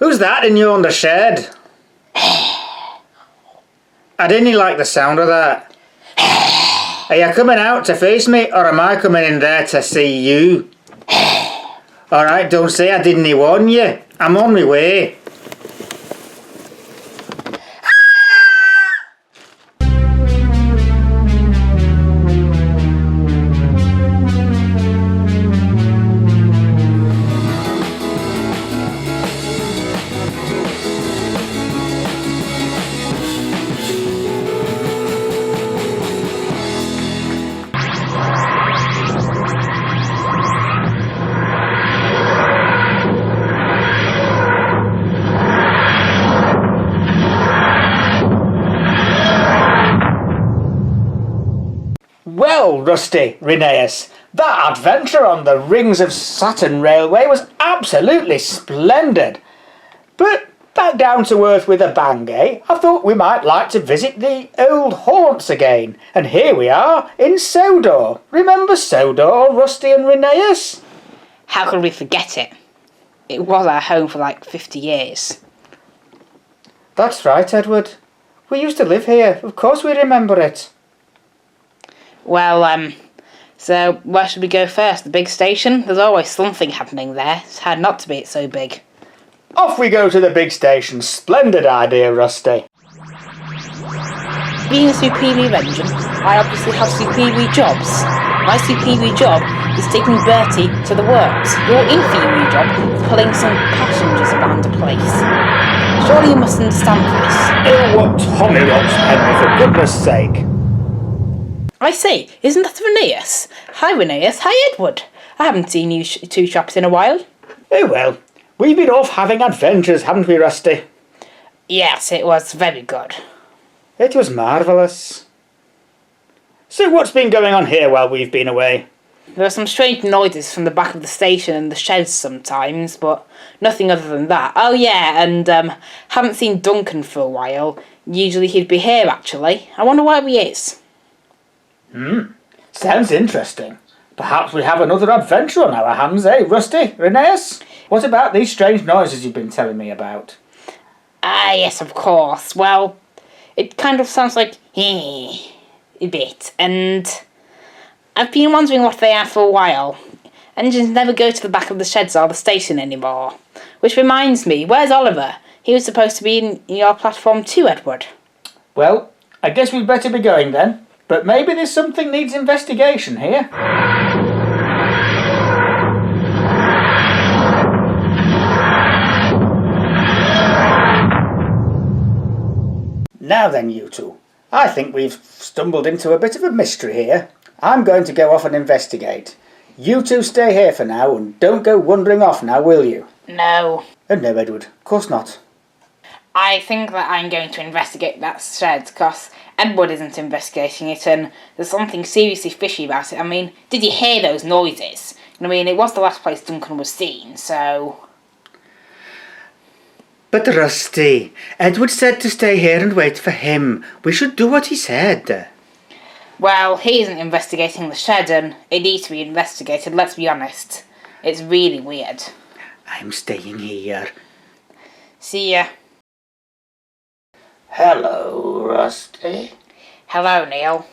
Who's that in yonder shed? I didn't like the sound of that. Are you coming out to face me, or am I coming in there to see you? Alright, don't say I didn't warn you. I'm on my way. Well, Rusty, Rheneas, that adventure on the Rings of Saturn Railway was absolutely splendid. But back down to earth with a bang, eh? I thought we might like to visit the old haunts again. And here we are in Sodor. Remember Sodor, Rusty and Rheneas? How could we forget it? It was our home for like 50 years. That's right, Edward. We used to live here. Of course we remember it. Well, so where should we go first? The big station? There's always something happening there. It's hard not to be, it's so big. Off we go to the big station. Splendid idea, Rusty. Being a superior engine, I obviously have superior jobs. My superior job is taking Bertie to the works. Your inferior job is pulling some passengers around the place. Surely you must understand this. Oh, what tommyrocks, Henry, for goodness sake. I say, isn't that Rheneas? Hi Rheneas, hi Edward. I haven't seen you two chaps in a while. Oh well, we've been off having adventures, haven't we, Rusty? Yes, it was very good. It was marvellous. So what's been going on here while we've been away? There are some strange noises from the back of the station and the sheds sometimes, but nothing other than that. Oh yeah, and haven't seen Duncan for a while. Usually he'd be here, actually. I wonder where he is. Sounds interesting. Perhaps we have another adventure on our hands, eh, Rusty? Rheneas? What about these strange noises you've been telling me about? Ah, yes, of course. Well, it kind of sounds like a bit, and I've been wondering what they are for a while. Engines never go to the back of the sheds or the station anymore. Which reminds me, where's Oliver? He was supposed to be in your platform too, Edward. Well, I guess we'd better be going then. But maybe there's something needs investigation here. Now then, you two. I think we've stumbled into a bit of a mystery here. I'm going to go off and investigate. You two stay here for now and don't go wandering off now, will you? No. No, Edward. Of course not. I think that I'm going to investigate that shed, because Edward isn't investigating it, and there's something seriously fishy about it. I mean, did you hear those noises? I mean, it was the last place Duncan was seen, so... But Rusty, Edward said to stay here and wait for him. We should do what he said. Well, he isn't investigating the shed, and it needs to be investigated, let's be honest. It's really weird. I'm staying here. See ya. Hello, Rusty. Hello, Neil.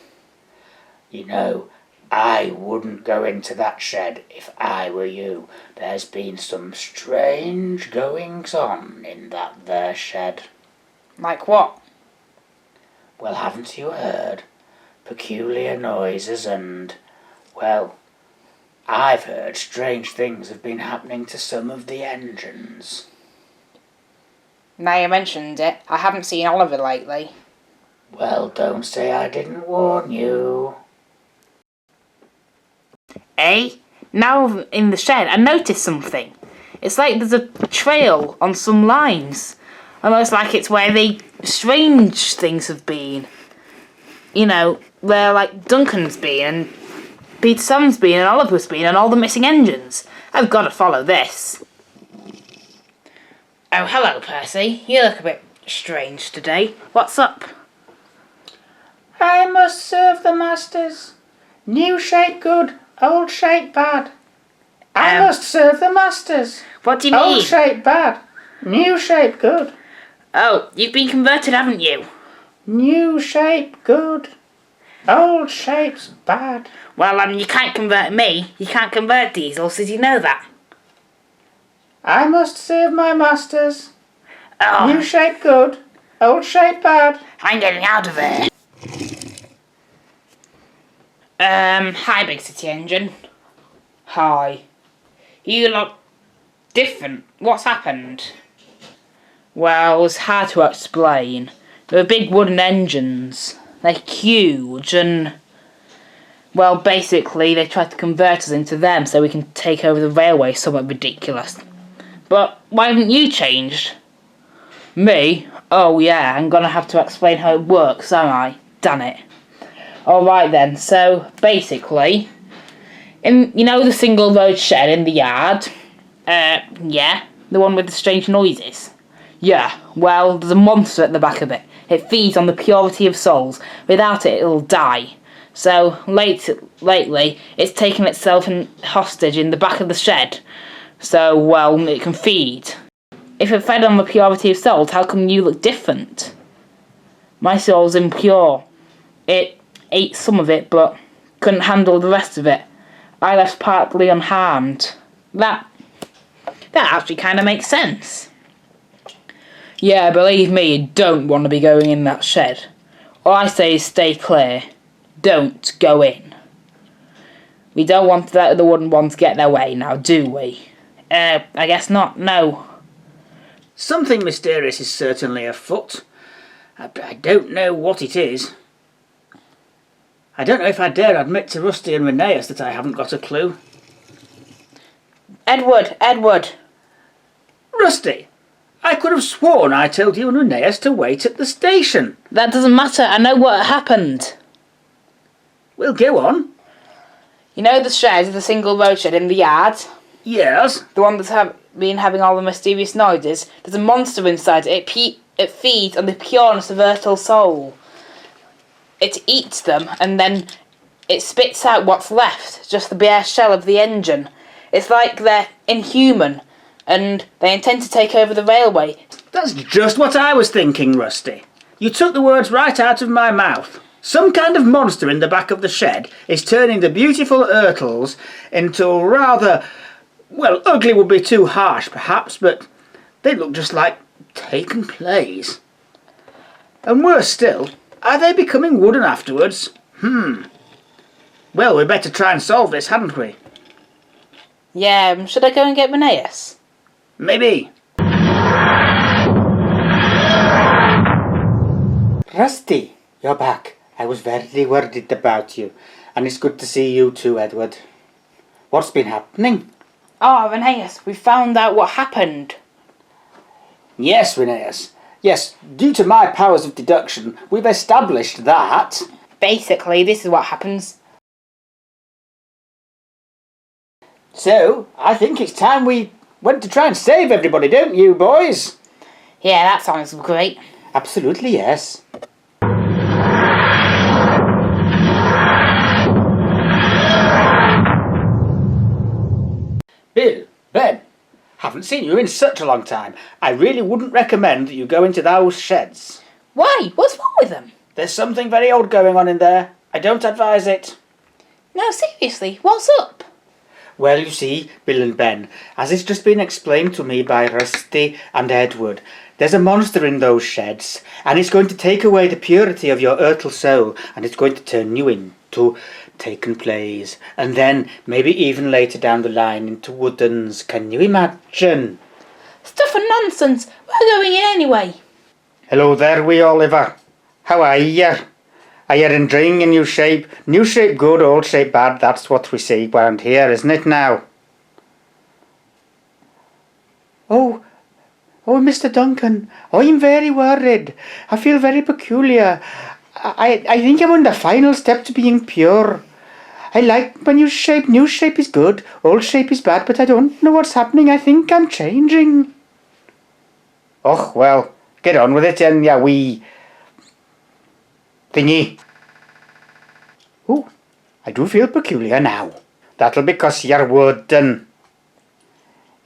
You know, I wouldn't go into that shed if I were you. There's been some strange goings-on in that there shed. Like what? Well, haven't you heard? Peculiar noises and, well, I've heard strange things have been happening to some of the engines. Now you mentioned it, I haven't seen Oliver lately. Well, don't say I didn't warn you. Eh? Now in the shed, I noticed something. It's like there's a trail on some lines. Almost like it's where the strange things have been. You know, where like Duncan's been, and Peter Sam's been, and Oliver's been, and all the missing engines. I've got to follow this. Oh, hello, Percy. You look a bit strange today. What's up? I must serve the masters. New shape good, old shape bad. I must serve the masters. What do you mean? Old shape bad. New shape good. Oh, you've been converted, haven't you? New shape good. Old shape's bad. Well, you can't convert me. You can't convert diesels, did you know that? I must serve my masters. Oh, New shape good. Old shape bad. I'm getting out of here. Hi, Big City Engine. Hi. You look different. What's happened? Well, it's hard to explain. They're big wooden engines. They're huge and... Well, basically, they tried to convert us into them so we can take over the railway. Somewhat ridiculous. But why haven't you changed? Me? Oh yeah, I'm gonna have to explain how it works, aren't I? Damn it. Alright then, so basically, you know the single road shed in the yard? Yeah, the one with the strange noises. Yeah, well, there's a monster at the back of it. It feeds on the purity of souls. Without it, it'll die. So, lately, it's taken itself hostage in the back of the shed. So, well, it can feed. If it fed on the purity of souls, how come you look different? My soul's impure. It ate some of it, but couldn't handle the rest of it. I left partly unharmed. That actually kind of makes sense. Yeah, believe me, you don't want to be going in that shed. All I say is stay clear. Don't go in. We don't want to let the wooden ones get their way now, do we? I guess not, no. Something mysterious is certainly afoot. I don't know what it is. I don't know if I dare admit to Rusty and Rheneas that I haven't got a clue. Edward! Rusty! I could have sworn I told you and Rheneas to wait at the station. That doesn't matter, I know what happened. Well, go on. You know the shed, the single road shed in the yard? Yes? The one that's been having all the mysterious noises? There's a monster inside it. It feeds on the pureness of Ertl's soul. It eats them and then it spits out what's left, just the bare shell of the engine. It's like they're inhuman and they intend to take over the railway. That's just what I was thinking, Rusty. You took the words right out of my mouth. Some kind of monster in the back of the shed is turning the beautiful Ertles into rather... Well, ugly would be too harsh, perhaps, but they look just like taken plays. And worse still, are they becoming wooden afterwards? Well, we'd better try and solve this, hadn't we? Yeah, should I go and get Rheneas? Maybe. Rusty, you're back. I was very worried about you. And it's good to see you too, Edward. What's been happening? Oh, Rheneas, we found out what happened. Yes, Rheneas. Yes, due to my powers of deduction, we've established that... Basically, this is what happens. So, I think it's time we went to try and save everybody, don't you, boys? Yeah, that sounds great. Absolutely, yes. Bill, Ben, haven't seen you in such a long time. I really wouldn't recommend that you go into those sheds. Why? What's wrong with them? There's something very odd going on in there. I don't advise it. No, seriously, what's up? Well, you see, Bill and Ben, as it's just been explained to me by Rusty and Edward, there's a monster in those sheds, and it's going to take away the purity of your Ertl soul, and it's going to turn you into taken plays, and then maybe even later down the line into woodens. Can you imagine? Stuff and nonsense. We're going in anyway. Hello there, wee Oliver. How are you? Are you enjoying a new shape? New shape good, old shape bad. That's what we see around here, isn't it now? Oh, Mr. Duncan, I'm very worried. I feel very peculiar. I think I'm on the final step to being pure. I like my new shape. New shape is good, old shape is bad, but I don't know what's happening. I think I'm changing. Oh, well, get on with it then, ya wee thingy. Oh, I do feel peculiar now. That'll be 'cause you're wooden.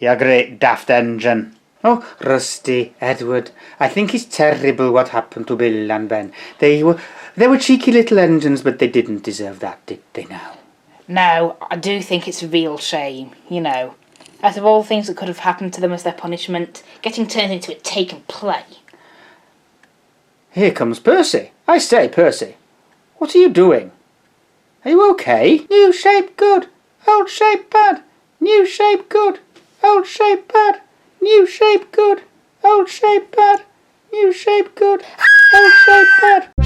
You great daft engine. Oh, Rusty, Edward, I think it's terrible what happened to Bill and Ben. They were cheeky little engines, but they didn't deserve that, did they now? No, I do think it's a real shame, you know. Out of all the things that could have happened to them as their punishment, getting turned into a take and play. Here comes Percy. I say, Percy, what are you doing? Are you okay? New shape good, old shape bad. New shape good, old shape bad. New shape good, old shape bad. New shape good, old shape bad.